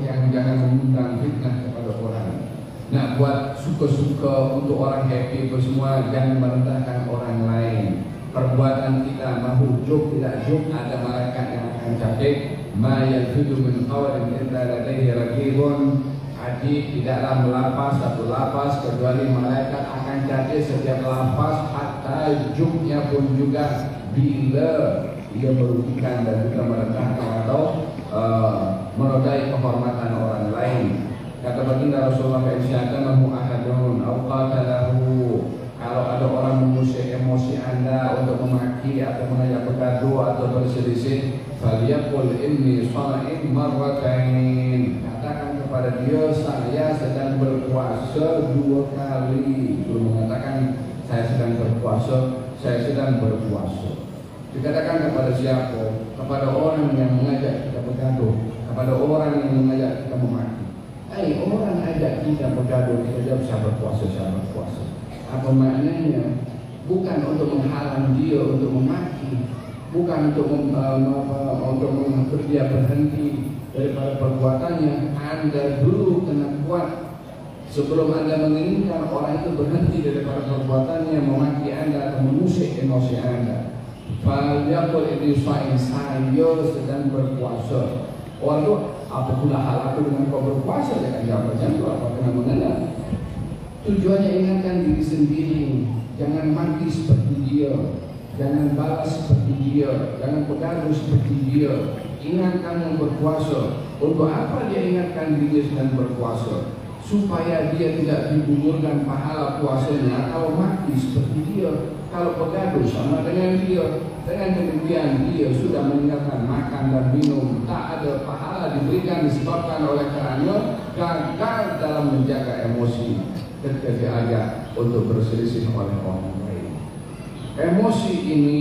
yang jangan mengundang fitnah kepada orang. Nak buat suka-suka untuk orang happy bersemua, jangan merendahkan orang lain. Perbuatan kita mahu joke tidak joke, ada malaikat yang akan catat. Ma yalfidu min qawlin illa ladaihi raqibun atid, tidaklah melapas satu lapas kecuali malaikat akan catat setiap lapas, hatta juknya pun juga bila ia merugikan dan juga merendahkan atau menodai kehormatan orang lain. Kata baginda Rasulullah, fa insya'atamahu ahadun aw qatalahu, kalau ada orang mengusik emosi Anda untuk memaki atau mengajak bergaduh atau berselisih, falyaqul inni sha'im marratain, katakan kepada dia, saya sedang berpuasa 2 kali. Belum mengatakan saya sedang berpuasa, saya sedang berpuasa. Dikatakan kepada siapa? Kepada orang yang mengajak kita bergaduh, kepada orang yang mengajak kita memaki. Orang ajak kita bergaduh, kita jawab saya berpuasa, saya berpuasa. Apa maknanya? Bukan untuk menghalang dia untuk memaki, bukan untuk untuk dia berhenti daripada perbuatannya. Anda dulu kena kuat sebelum Anda menginginkan orang itu berhenti daripada perbuatannya, memaki Anda atau mengusik emosi Anda. Falyaqul inni sha'im, saya sedang berpuasa. Orang itu, apa pula hal aku dengan kau berpuasa? Dia akan jawab macam itu, apa kena mengenal. Tujuannya ingatkan diri sendiri, jangan maki seperti dia, jangan balas seperti dia, jangan bergaduh seperti dia. Ingatkan yang berpuasa. Untuk apa dia ingatkan diri sedang berpuasa? Supaya dia tidak digugurkan pahala puasanya atau mati seperti dia. Kalau bergaduh sama dengan dia, dengan demikian dia sudah meninggalkan makan dan minum, tak ada pahala diberikan disebabkan oleh kerana gagal dalam menjaga emosi ketika diajak untuk berselisih oleh orang lain. Emosi ini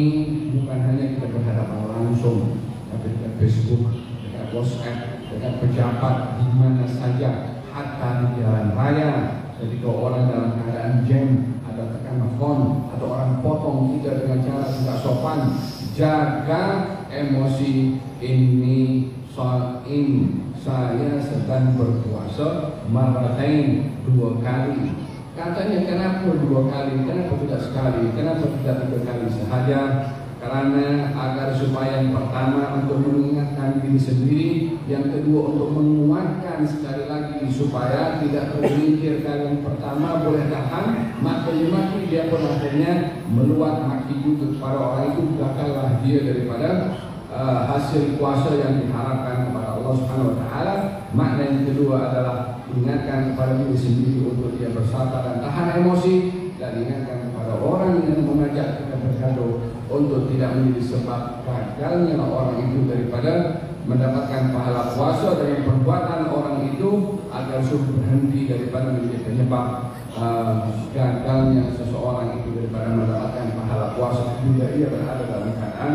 bukan hanya kita berhadapan langsung, tapi dekat Facebook, dekat WhatsApp, dekat pejabat, di mana saja, hatta di jalan raya, ketika orang dalam keadaan jam, ada tekan phone, atau orang potong kita dengan cara tidak sopan. Jaga emosi. Ini sha'im, saya sedang berpuasa marratain, 2 kali. Katanya kenapa 2 kali? Kenapa tidak sekali? Kenapa tidak 3 kali sahaja? Karena agar supaya yang pertama untuk mengingatkan diri sendiri, yang kedua untuk menguatkan sekali lagi supaya tidak tergelincir. Yang pertama boleh tahan, maki-maki, dia pun akhirnya meluat maki juga kepada orang itu, gagallah dia daripada hasil puasa yang diharapkan kepada Allah Subhanahu wa taala. Makna yang kedua adalah ingatkan kepada diri sendiri untuk dia bersabar dan tahan emosi, dan ingatkan kepada orang yang mengajak kita bergaduh untuk tidak menjadi sebab gagalnya orang itu daripada mendapatkan pahala puasa, dan perbuatan orang itu agar supaya berhenti daripada menjadi penyebab gagalnya seseorang itu daripada mendapatkan pahala puasa juga ia berada dalam keadaan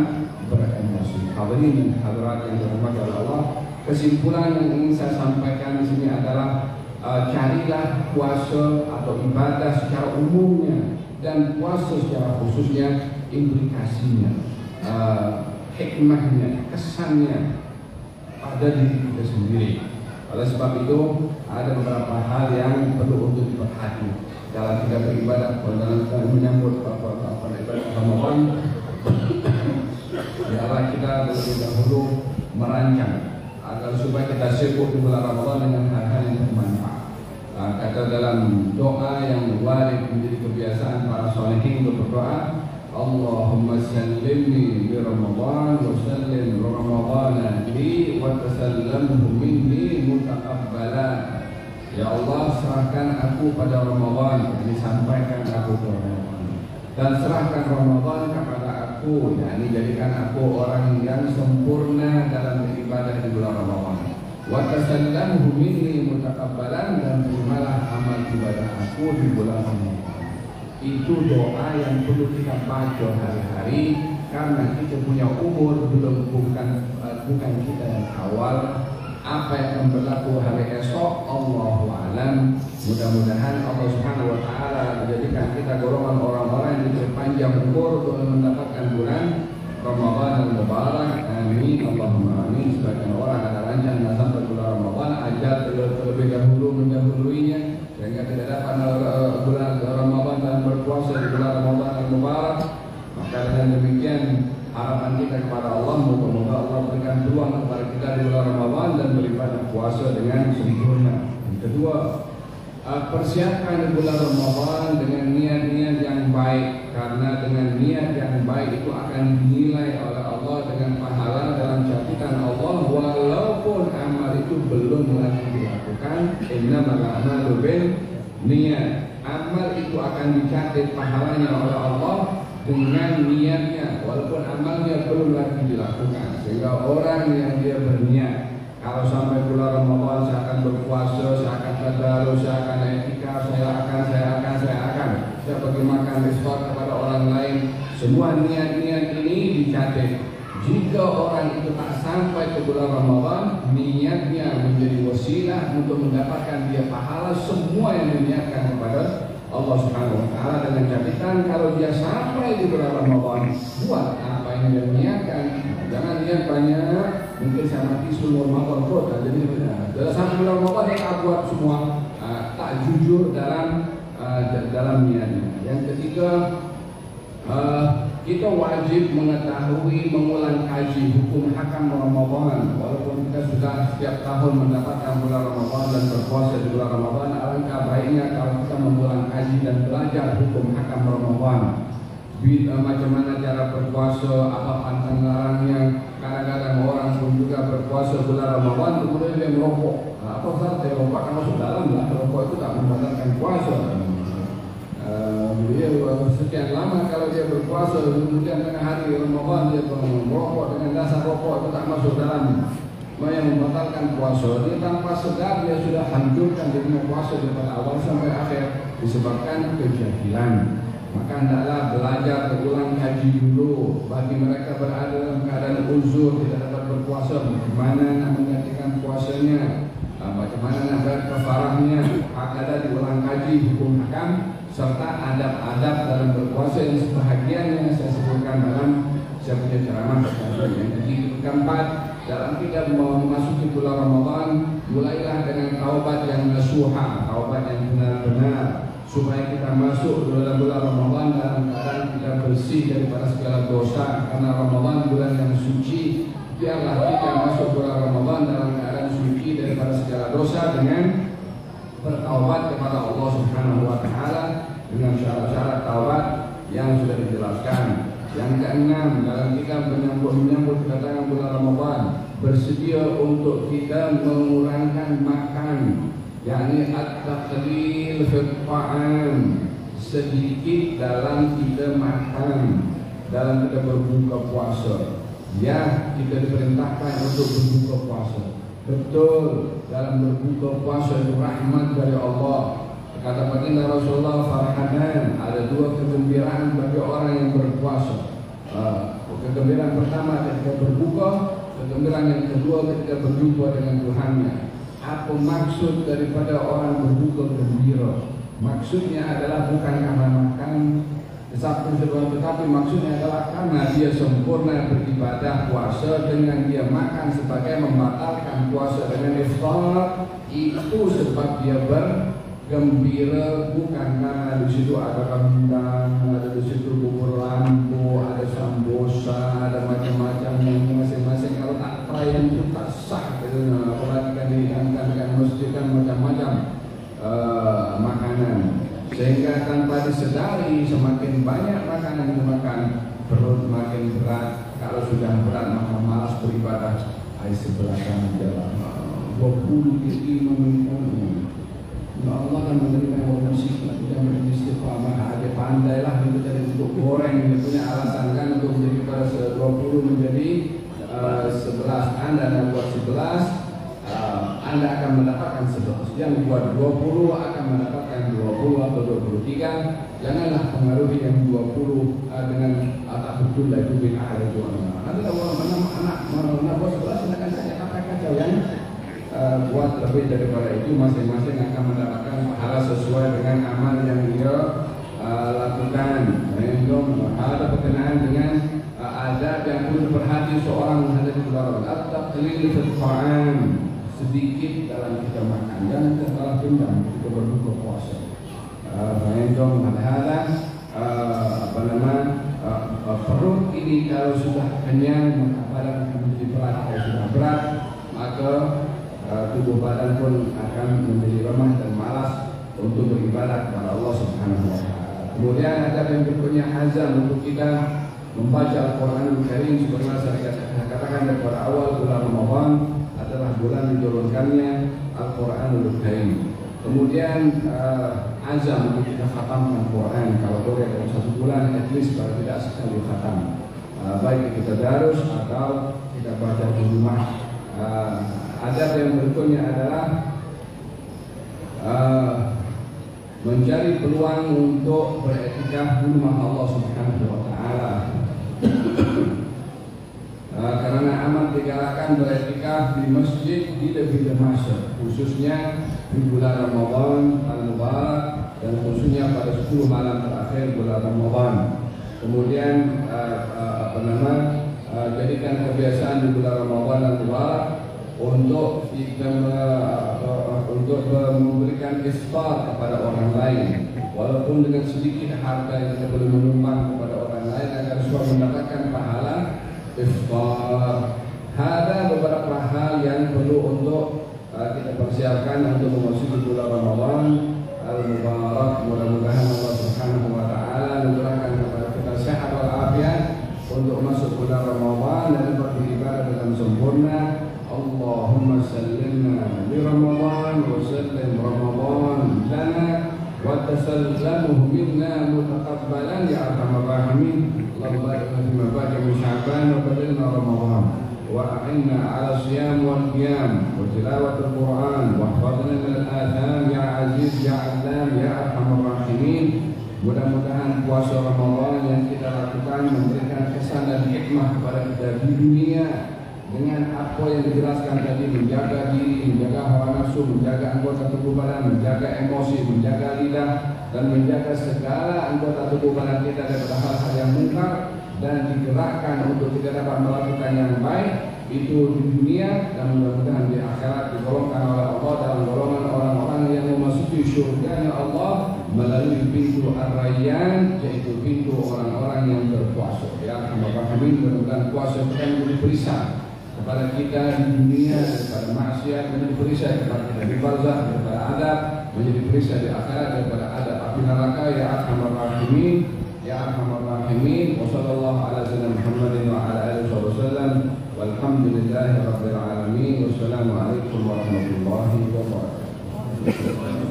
beremosi. Hadirin dan hadirat yang dirahmati Allah, kesimpulan yang ingin saya sampaikan di sini adalah carilah puasa atau ibadah secara umumnya dan puasa secara khususnya implikasinya, hikmahnya, kesannya pada diri kita sendiri. Oleh sebab itu ada beberapa hal yang perlu untuk diperhati dalam kita beribadah, dalam kita menyambut ibadah Ramadan. Biarlah kita terlebih dahulu merancang agar supaya kita sibuk di bulan Ramadan dengan hal-hal yang bermanfaat. Kata dalam doa yang wajib menjadi kebiasaan para sholihin untuk berdoa, Allahumma sallimni bi Ramadan wa sallim Ramadana li wa tasallamhu minni mutaqabbalan. Ya Allah, serahkan aku pada Ramadan, ini sampaikan aku ke Ramadan, dan serahkan Ramadan kepada aku, yakni jadikan aku orang yang sempurna dalam beribadah di bulan Ramadan. Wa tasallamhu minni mutaqabbalan, dan terimalah amal ibadah aku di bulan Ramadan. Itu doa yang perlu kita baca hari-hari, karena kita punya umur bukan kita yang awal. Apa yang akan berlaku hari esok, Allahu a'lam. Mudah-mudahan Allah Subhanahu wa taala menjadikan kita golongan orang-orang yang diperpanjang umur untuk mendapatkan bulan Ramadan yang mubarak. Amin, Allahumma amin. Sebagian orang ada rancang sampai bulan Ramadan, ajal terlebih dahulu mendahuluinya sehingga tidak dapat bulan Ramadan dan berpuasa di bulan Ramadan yang mubarak. Maka dengan demikian harapan kita kepada Allah, moga-moga Allah berikan peluang kepada kita di bulan Ramadan dan beribadah puasa dengan sempurna. Yang kedua, persiapkan di bulan Ramadan dengan niat-niat yang baik, karena dengan niat yang baik itu akan dinilai oleh Allah dengan pahala dalam catatan Allah, walaupun amal itu belum lagi dilakukan. Innamal a'malu binniyat. Amal itu akan dicatat pahalanya oleh Allah dengan niatnya, walaupun amalnya belum lagi dilakukan. Sehingga orang yang dia berniat, kalau sampai bulan Ramadan saya akan berpuasa, saya akan tadarus, saya akan etikaf, saya akan bagi makan risot kepada orang lain, semua niat-niat ini dicatat. Jika orang itu tak sampai ke bulan Ramadan, niatnya menjadi wasilah untuk mendapatkan dia pahala semua yang diniatkan kepada Allah Subhanahu wa taala, dengan catatan kalau dia sampai di bulan Ramadan, buat apa yang dia niatkan. Jangan niat banyak, mungkin saya mati sebelum Ramadan pun, jadi dalam sampai bulan Ramadan dia tak buat semua, tak jujur dalam niatnya. Yang ketiga, kita wajib mengetahui, mengulang kaji hukum hakam Ramadan. Walaupun kita sudah setiap tahun mendapatkan bulan Ramadan dan berpuasa di bulan Ramadan, alangkah baiknya kalau kita mengulang kaji dan belajar hukum hakam Ramadan. Macam mana cara berpuasa, apa pantang larangnya. Kadang-kadang orang pun juga berpuasa bulan Ramadan kemudian dia merokok. Apa saja rokok akan masuk dalam lah. Rokok itu tak membatalkan puasa. Dia sekian lama kalau dia berpuasa, kemudian tengah hari Ramadan dia merokok dengan dasar rokok itu tak masuk dalam yang membatalkan puasa. Dia tanpa sedar dia sudah hancurkan dirinya puasa dari awal sampai akhir disebabkan kejahilan. Maka hendaklah belajar berulang kaji dulu. Bagi mereka berada dalam keadaan uzur, tidak dapat berpuasa, bagaimana nak menggantikan puasanya, bagaimana nak bayar kafarahnya. Ada diulang kaji hukum hakam serta adab-adab dalam berpuasa yang sebahagiannya saya sebutkan dalam saya punya ceramah. Yang keempat, dalam kita memasuki bulan Ramadan, mulailah dengan taubat yang nasuha, taubat yang benar-benar. supaya kita masuk dalam bulan Ramadan dalam keadaan kita bersih daripada segala dosa, karena Ramadan bulan yang suci. Biarlah kita masuk bulan Ramadan dalam keadaan suci daripada segala dosa dengan bertaubat kepada Allah Subhanahu wa taala dengan syarat-syarat taubat yang sudah dijelaskan. Yang keenam, dalam kita menyambut kedatangan bulan Ramadan, bersedia untuk kita mengurangkan makan, yakni at-taqlil fi ta'am, sedikit dalam kita makan, dalam kita berbuka puasa. Ya, kita diperintahkan untuk berbuka puasa. Betul, dalam berbuka puasa itu rahmat dari Allah. Kata baginda Rasulullah, farhadan, ada dua kegembiraan bagi orang yang berpuasa. Kegembiraan pertama ketika berbuka, kegembiraan yang kedua ketika berjumpa dengan Tuhannya. Apa maksud daripada orang berbuka gembira? Maksudnya adalah bukan karena makan, tetapi maksudnya adalah karena dia sempurna beribadah puasa dengan dia makan sebagai membatalkan puasa dengan iftar. Itu sebab dia gembira, bukan karena di situ ada rendang, ada di situ bubur lampu, ada sambosa, ada macam-macam yang masing-masing. Kalau tak perayaan itu tak sah, apalagi kan dihidangkan mesti kan macam-macam makanan, sehingga tanpa disedari semakin banyak makanan yang dimakan, perut makin berat. Kalau sudah berat maka malas beribadah. Ayat 11 adalah 20 menit. Allah akan memberikan musik dan beristiqamah. Ada pandailah itu dari untuk goreng, dia punya alasan kan untuk menjadi pada 20 menjadi 11. Anda yang buat 11, Anda akan mendapatkan 11. Yang buat 20 akan mendapatkan 20 atau 23. Janganlah pengaruhi yang 20 dengan tak betul lah itu bin ahli itu. Nanti kalau anak buat 11 Anda akan tanya apa kacau yang buat lebih daripada itu, masing-masing akan mendapatkan pahala sesuai dengan amal yang dia lakukan. Ada berkenaan dengan adab yang perlu diperhati seorang menghadapi bulan Ramadan. At-taqlil fi ta'am, sedikit dalam kita makan, jangan terlalu dendam kita berbuka puasa. Perut ini kalau sudah kenyang maka badan akan menjadi berat. Kalau sudah berat maka tubuh badan pun akan menjadi lemah dan malas untuk beribadah kepada Allah Subhanahu wa taala. Kemudian ada yang berikutnya azam untuk kita membaca Al-Qur'anul Karim. Sebenarnya saya katakan daripada awal bulan Ramadan adalah bulan diturunkannya Al-Qur'anul Karim. Kemudian azam untuk kita khatamkan Quran. Kalau boleh dalam satu bulan at least kalau tidak sekali khatam. Baik kita darus atau kita baca di rumah. Adab yang berikutnya adalah mencari peluang untuk beriktikaf di rumah Allah Subhanahu wa taala. Karena amat digalakkan beriktikaf di masjid di lebih masa, khususnya di bulan Ramadan al-Mubarak dan khususnya pada 10 malam terakhir bulan Ramadan. Kemudian jadikan kebiasaan di bulan Ramadan al-Mubarak untuk memberikan iftar kepada orang lain, walaupun dengan sedikit harta yang kita boleh menumpang kepada orang lain agar semua mendapatkan pahala iftar. Ada beberapa hal yang perlu untuk kita persiapkan untuk memasuki bulan Ramadan al-Mubarak. Mudah-mudahan Allah Subhanahu wa taala memberikan kepada kita sehat walafiat untuk masuk bulan Ramadan dan beribadah dengan sempurna. Allahumma sallimna li Ramadan wa sallim Ramadan lana wa tasallamuhu minna mutaqabbalan ya arhamar rahimin. Allahumma barik lana fi ma Sya'ban wa ballighna Ramadan wa a'inna 'ala siyam wal qiyam wa tilawatil Qur'an wa ihfadhna min al-atham ya aziz ya 'allam ya arhamar rahimin. Mudah-mudahan puasa Ramadan yang kita lakukan memberikan kesan dan hikmah kepada kita di dunia dengan apa yang dijelaskan tadi, menjaga diri, menjaga hawa nafsu, menjaga anggota tubuh badan, menjaga emosi, menjaga lidah, dan menjaga segala anggota tubuh badan kita daripada hal-hal yang munkar, dan digerakkan untuk kita dapat melakukan yang baik itu di dunia dan mudah-mudahan di akhirat digolongkan oleh Allah dalam golongan orang-orang yang memasuki surganya Allah melalui pintu Ar-Rayyan, yaitu pintu orang-orang yang berpuasa. Ya, Alhamdulillah, mudah-mudahan puasa kita menjadi perisai kepada kita di dunia daripada maksiat, menjadi perisai kepada kita di barzakh daripada adab, menjadi perisai di akhirat daripada adab api neraka. Ya Arhamar Rahimin, ya Arhamar Rahimin. Wa sallallahu ala sayyidina Muhammadin wa ala alihi wasallam. Walhamdulillahi rabbil alamin. Wassalamu alaikum warahmatullahi wabarakatuh.